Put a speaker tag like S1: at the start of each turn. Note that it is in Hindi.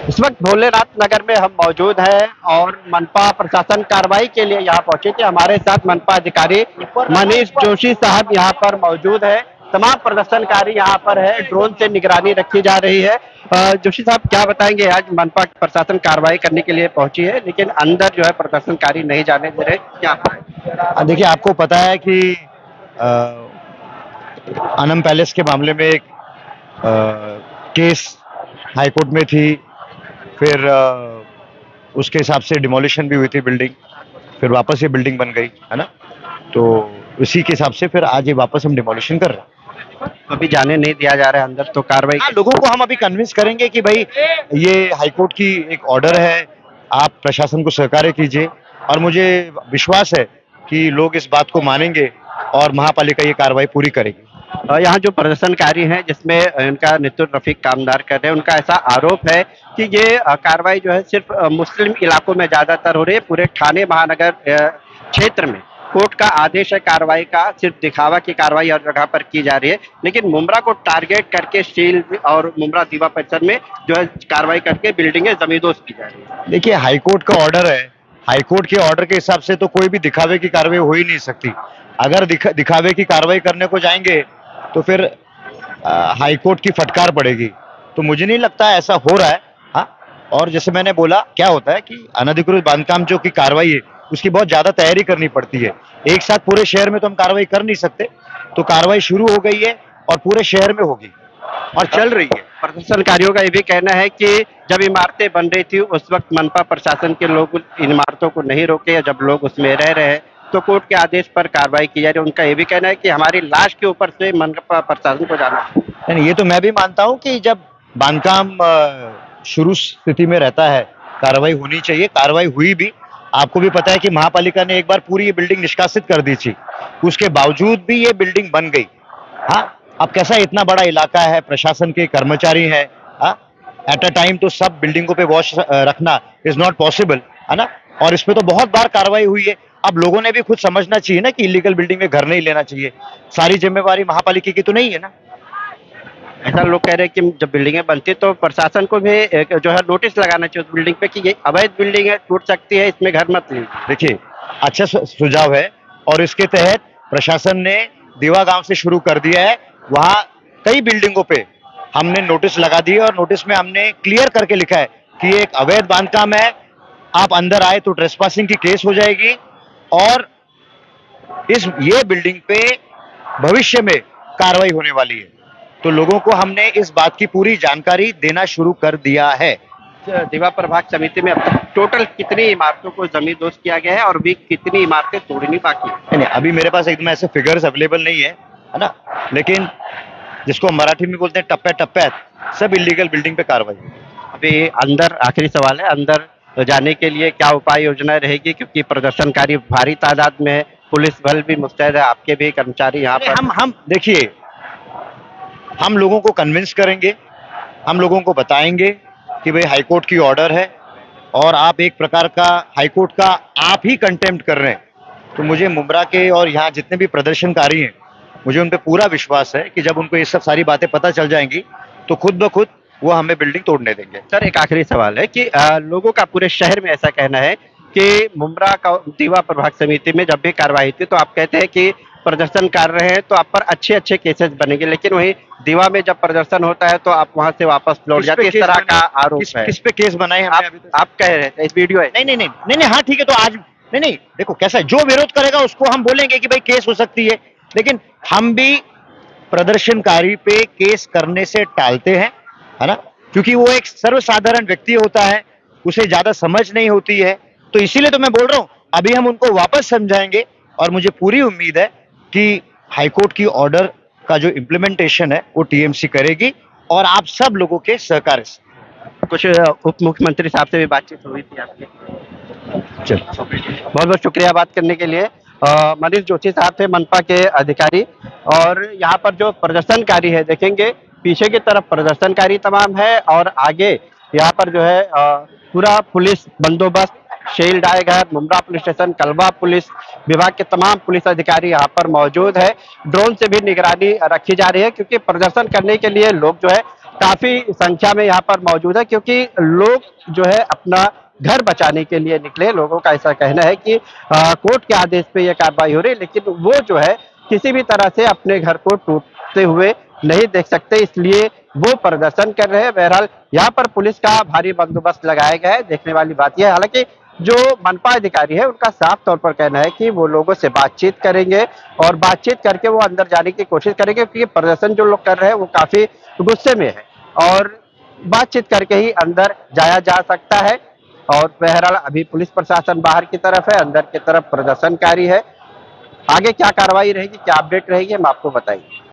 S1: इस वक्त भोलेनाथ नगर में हम मौजूद हैं और मनपा प्रशासन कार्रवाई के लिए यहाँ पहुंचे थे। हमारे साथ मनपा अधिकारी मनीष जोशी साहब यहाँ पर मौजूद है। तमाम प्रदर्शनकारी यहाँ पर है, ड्रोन से निगरानी रखी जा रही है। जोशी साहब क्या बताएंगे, आज मनपा प्रशासन कार्रवाई करने के लिए पहुंची है लेकिन अंदर जो है प्रदर्शनकारी नहीं जाने दे रहे, क्या?
S2: देखिए, आपको पता है कि अनम पैलेस के मामले में एक केस हाईकोर्ट में थी। फिर उसके हिसाब से डिमोलिशन भी हुई थी बिल्डिंग, फिर वापस ये बिल्डिंग बन गई है ना। तो उसी के हिसाब से फिर आज ये वापस हम डिमोलिशन कर रहे हैं।
S1: अभी जाने नहीं दिया जा रहा है अंदर, तो कार्रवाई
S2: लोगों को हम अभी कन्विंस करेंगे कि भाई ये हाईकोर्ट की एक ऑर्डर है, आप प्रशासन को सहकार्य कीजिए, और मुझे विश्वास है कि लोग इस बात को मानेंगे और महापालिका ये कार्रवाई पूरी करेगी।
S1: यहाँ जो प्रदर्शनकारी हैं जिसमें इनका नेतृत्व रफीक कामदार कर रहे हैं, उनका ऐसा आरोप है कि ये कार्रवाई जो है सिर्फ मुस्लिम इलाकों में ज्यादातर हो रही है। पूरे ठाणे महानगर क्षेत्र में कोर्ट का आदेश है कार्रवाई का, सिर्फ दिखावा की कार्रवाई हर जगह पर की जा रही है, लेकिन मुमरा को टारगेट करके स्टील और मुमरा दीवा परिसर में जो है कार्रवाई करके बिल्डिंगें जमींदोज की जा रही है।
S2: देखिए, हाईकोर्ट का ऑर्डर है, हाईकोर्ट के ऑर्डर के हिसाब से तो कोई भी दिखावे की कार्रवाई हो ही नहीं सकती। अगर दिखावे की कार्रवाई करने को जाएंगे तो फिर हाईकोर्ट की फटकार पड़ेगी। तो मुझे नहीं लगता ऐसा हो रहा है। हाँ, और जैसे मैंने बोला, क्या होता है कि अनधिकृत बांधकाम जो की कार्रवाई है उसकी बहुत ज्यादा तैयारी करनी पड़ती है। एक साथ पूरे शहर में तो हम कार्रवाई कर नहीं सकते। तो कार्रवाई शुरू हो गई है और पूरे शहर में होगी और चल रही है।
S1: प्रदर्शनकारियों का ये भी कहना है कि जब इमारतें बन रही थी उस वक्त मनपा प्रशासन के लोग इन इमारतों को नहीं रोके, या जब लोग उसमें रह रहे हैं तो कोर्ट के आदेश पर कार्रवाई की जा रही है। उनका ये भी कहना है कि हमारी लाश के ऊपर से मनपा प्रशासन को जाना है।
S2: नहीं, ये तो मैं भी मानता हूं कि जब बांधकाम शुरू स्थिति में रहता है कार्रवाई होनी चाहिए। कार्रवाई हुई भी। आपको भी पता है कि महापालिका ने एक बार पूरी ये बिल्डिंग निष्कासित कर दी थी, उसके बावजूद भी ये बिल्डिंग बन गई। हाँ, अब कैसा इतना बड़ा इलाका है, प्रशासन के कर्मचारी हैं, एट अ टाइम तो सब बिल्डिंगों पे वॉच रखना इज नॉट पॉसिबल, है ना। और इसमें तो बहुत बार कार्रवाई हुई है। अब लोगों ने भी खुद समझना चाहिए ना कि इलीगल बिल्डिंग में घर नहीं लेना चाहिए। सारी जिम्मेवारी महापालिका की तो नहीं है ना।
S1: ऐसा लोग कह रहे हैं कि जब बिल्डिंगें बनती तो प्रशासन को भी जो है नोटिस लगाना चाहिए उस बिल्डिंग पे कि ये अवैध बिल्डिंग है, टूट सकती है, इसमें घर मत लीजिए।
S2: देखिए, अच्छा सुझाव है, और इसके तहत प्रशासन ने दीवा गांव से शुरू कर दिया है। वहां कई बिल्डिंगों पे हमने नोटिस लगा दिए और नोटिस में हमने क्लियर करके लिखा है कि ये एक अवैध बांधकाम है, आप अंदर आए तो ट्रेसपासिंग की केस हो जाएगी, और ये बिल्डिंग पे भविष्य में कार्रवाई होने वाली है। तो लोगों को हमने इस बात की पूरी जानकारी देना शुरू कर दिया है।
S1: दीवा प्रभाग समिति में अब तक टोटल कितनी इमारतों को जमींदोज किया गया है और भी कितनी इमारतें तोड़नी बाकी है?
S2: नहीं, अभी मेरे पास एकदम ऐसे फिगर्स अवेलेबल नहीं है ना, लेकिन जिसको मराठी में बोलते हैं टप्प्या टप्प्यात सब इलीगल बिल्डिंग पे कार्रवाई।
S1: अभी अंदर, आखिरी सवाल है, अंदर जाने के लिए क्या उपाय योजना रहेगी, क्योंकि प्रदर्शनकारी भारी तादाद में है, पुलिस बल भी मुस्तैद है, आपके भी कर्मचारी यहाँ पर।
S2: हम देखिए, हम लोगों को कन्विंस करेंगे, हम लोगों को बताएंगे कि भाई हाईकोर्ट की ऑर्डर है और आप एक प्रकार का हाईकोर्ट का आप ही कंटेम्प्ट कर रहे हैं। तो मुझे मुमरा के और यहाँ जितने भी प्रदर्शनकारी हैं, मुझे उन पे पूरा विश्वास है कि जब उनको ये सब सारी बातें पता चल जाएंगी तो खुद ब खुद वो हमें बिल्डिंग तोड़ने देंगे।
S1: सर, एक आखिरी सवाल है कि लोगों का पूरे शहर में ऐसा कहना है कि मुमरा का दीवा प्रभाग समिति में जब भी कार्रवाई थी तो आप कहते हैं कि प्रदर्शन कर रहे हैं तो आप पर अच्छे अच्छे केसेस बनेंगे, लेकिन वही दीवा में जब प्रदर्शन होता है तो आप वहां से वापस लौट जाते हैं, इस तरह का आरोप है।
S2: किस पे केस बनाए हमने अभी तक?
S1: आप कह रहे थे, इस वीडियो है।
S2: नहीं, हाँ ठीक है, तो आज नहीं, देखो कैसा है, जो विरोध करेगा उसको हम बोलेंगे कि भाई केस हो सकती है, लेकिन हम भी प्रदर्शनकारी पे केस करने से टालते हैं, है ना, क्योंकि वो एक सर्वसाधारण व्यक्ति होता है, उसे ज्यादा समझ नहीं होती है। तो इसीलिए तो मैं बोल रहा हूं, अभी हम उनको वापस समझाएंगे और मुझे पूरी उम्मीद है कि हाईकोर्ट की ऑर्डर का जो इम्प्लीमेंटेशन है वो टीएमसी करेगी और आप सब लोगों के सहकार से।
S1: कुछ उप मुख्यमंत्री साहब से भी बातचीत हुई थी आपकी?
S2: चलो,
S1: बहुत बहुत शुक्रिया बात करने के लिए। मनीष जोशी साहब थे मनपा के अधिकारी, और यहाँ पर जो प्रदर्शनकारी है देखेंगे पीछे की तरफ प्रदर्शनकारी तमाम है और आगे यहाँ पर जो है पूरा पुलिस बंदोबस्त, शील्ड आएगा, मुमरा पुलिस स्टेशन, कलवा पुलिस विभाग के तमाम पुलिस अधिकारी यहाँ पर मौजूद है। ड्रोन से भी निगरानी रखी जा रही है क्योंकि प्रदर्शन करने के लिए लोग जो है काफी संख्या में यहाँ पर मौजूद है, क्योंकि लोग जो है अपना घर बचाने के लिए निकले। लोगों का ऐसा कहना है कि कोर्ट के आदेश पे ये कार्रवाई हो रही है, लेकिन वो जो है किसी भी तरह से अपने घर को टूटते हुए नहीं देख सकते, इसलिए वो प्रदर्शन कर रहे हैं। बहरहाल यहाँ पर पुलिस का भारी बंदोबस्त लगाया गया है। देखने वाली बात यह है, हालांकि जो मनपा अधिकारी है उनका साफ तौर पर कहना है कि वो लोगों से बातचीत करेंगे और बातचीत करके वो अंदर जाने की कोशिश करेंगे, क्योंकि प्रदर्शन जो लोग कर रहे हैं वो काफी गुस्से में है और बातचीत करके ही अंदर जाया जा सकता है। और बहरहाल अभी पुलिस प्रशासन बाहर की तरफ है, अंदर की तरफ प्रदर्शनकारी है। आगे क्या कार्रवाई रहेगी, क्या अपडेट रहेगी, हम आपको बताएंगे।